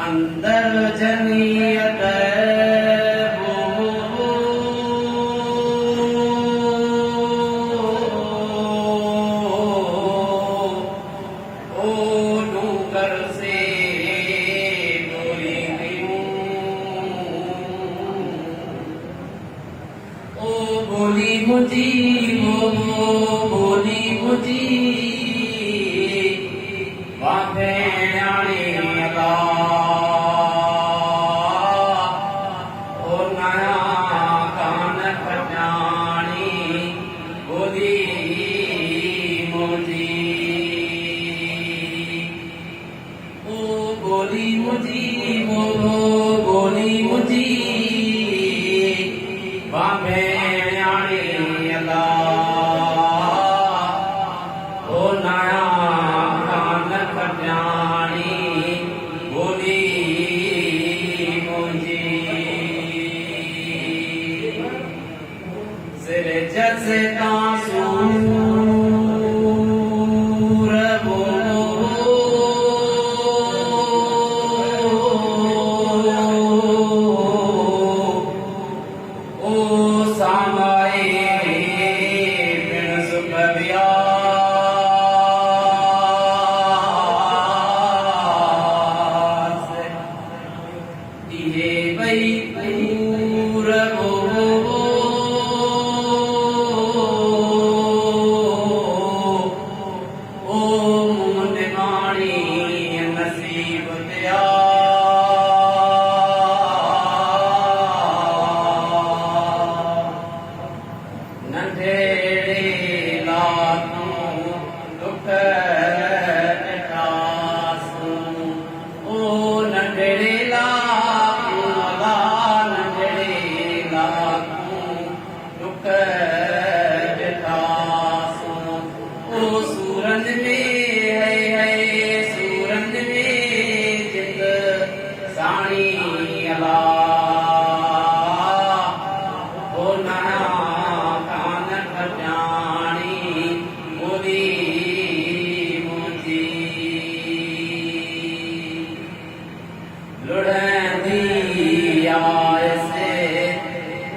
अंदर जनियत डूंगर से डोली बोली मुझी बोली मुझी बांधे आने लगा बोली मुझी बोली मुझी बांधे आने लगा ओ नया कान खजानी बोली मुझी सिर जसता सूर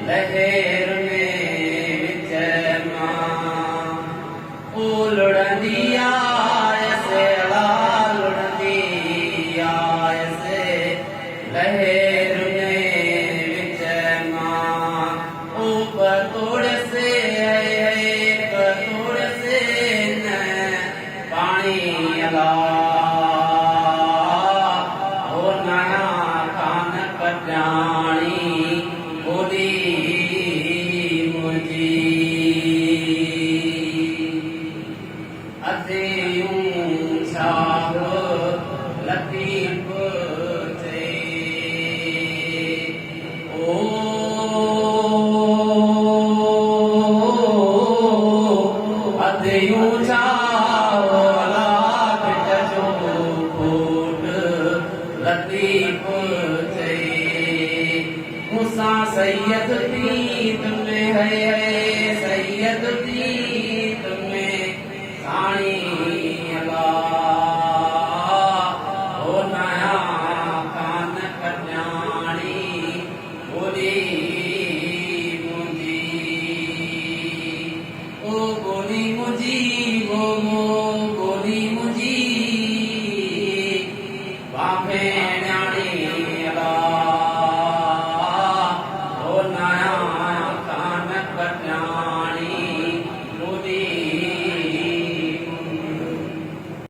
लहर में विचरमा लुड़ंदी से लुड़ंदी से लहर में विचरमा पतोड़ से न पानी अला हो नया कान कटाणी बोली मुझी लतीफ थे ओ अधयूं छावला जो खोट लतीफ थे मुसा सैयद थी तुम्हें है सैयद थी तुम्हें साणी अला ओ नया कान कन्याणी बोली मुझी ओ बोली मुझी